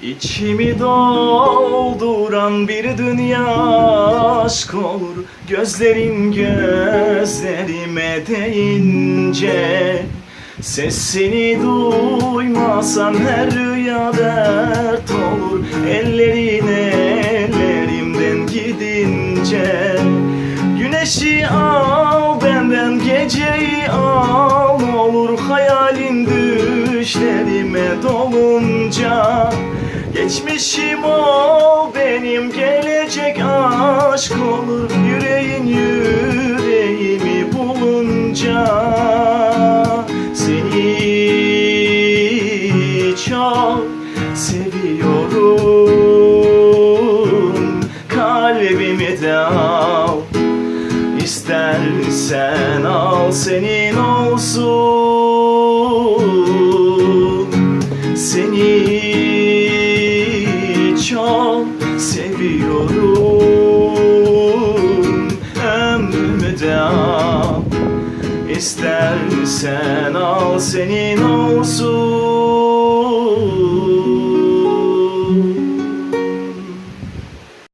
İçimi dolduran bir dünya aşk olur. Gözlerin gözlerime değince, sesini duymasam her rüya dert olur. Ellerin ellerimden gidince, güneşi al benden, geceyi al olur. Hayalin düşlerime dolunca, geçmişim ol benim, gelecek aşk olur. Yüreğin yüreğimi bulunca, seni çok seviyorum. Kalbimi de al, İstersen al, senin olsun. Seni çok seviyorum. Ömrümü de al, İstersen al, senin olsun.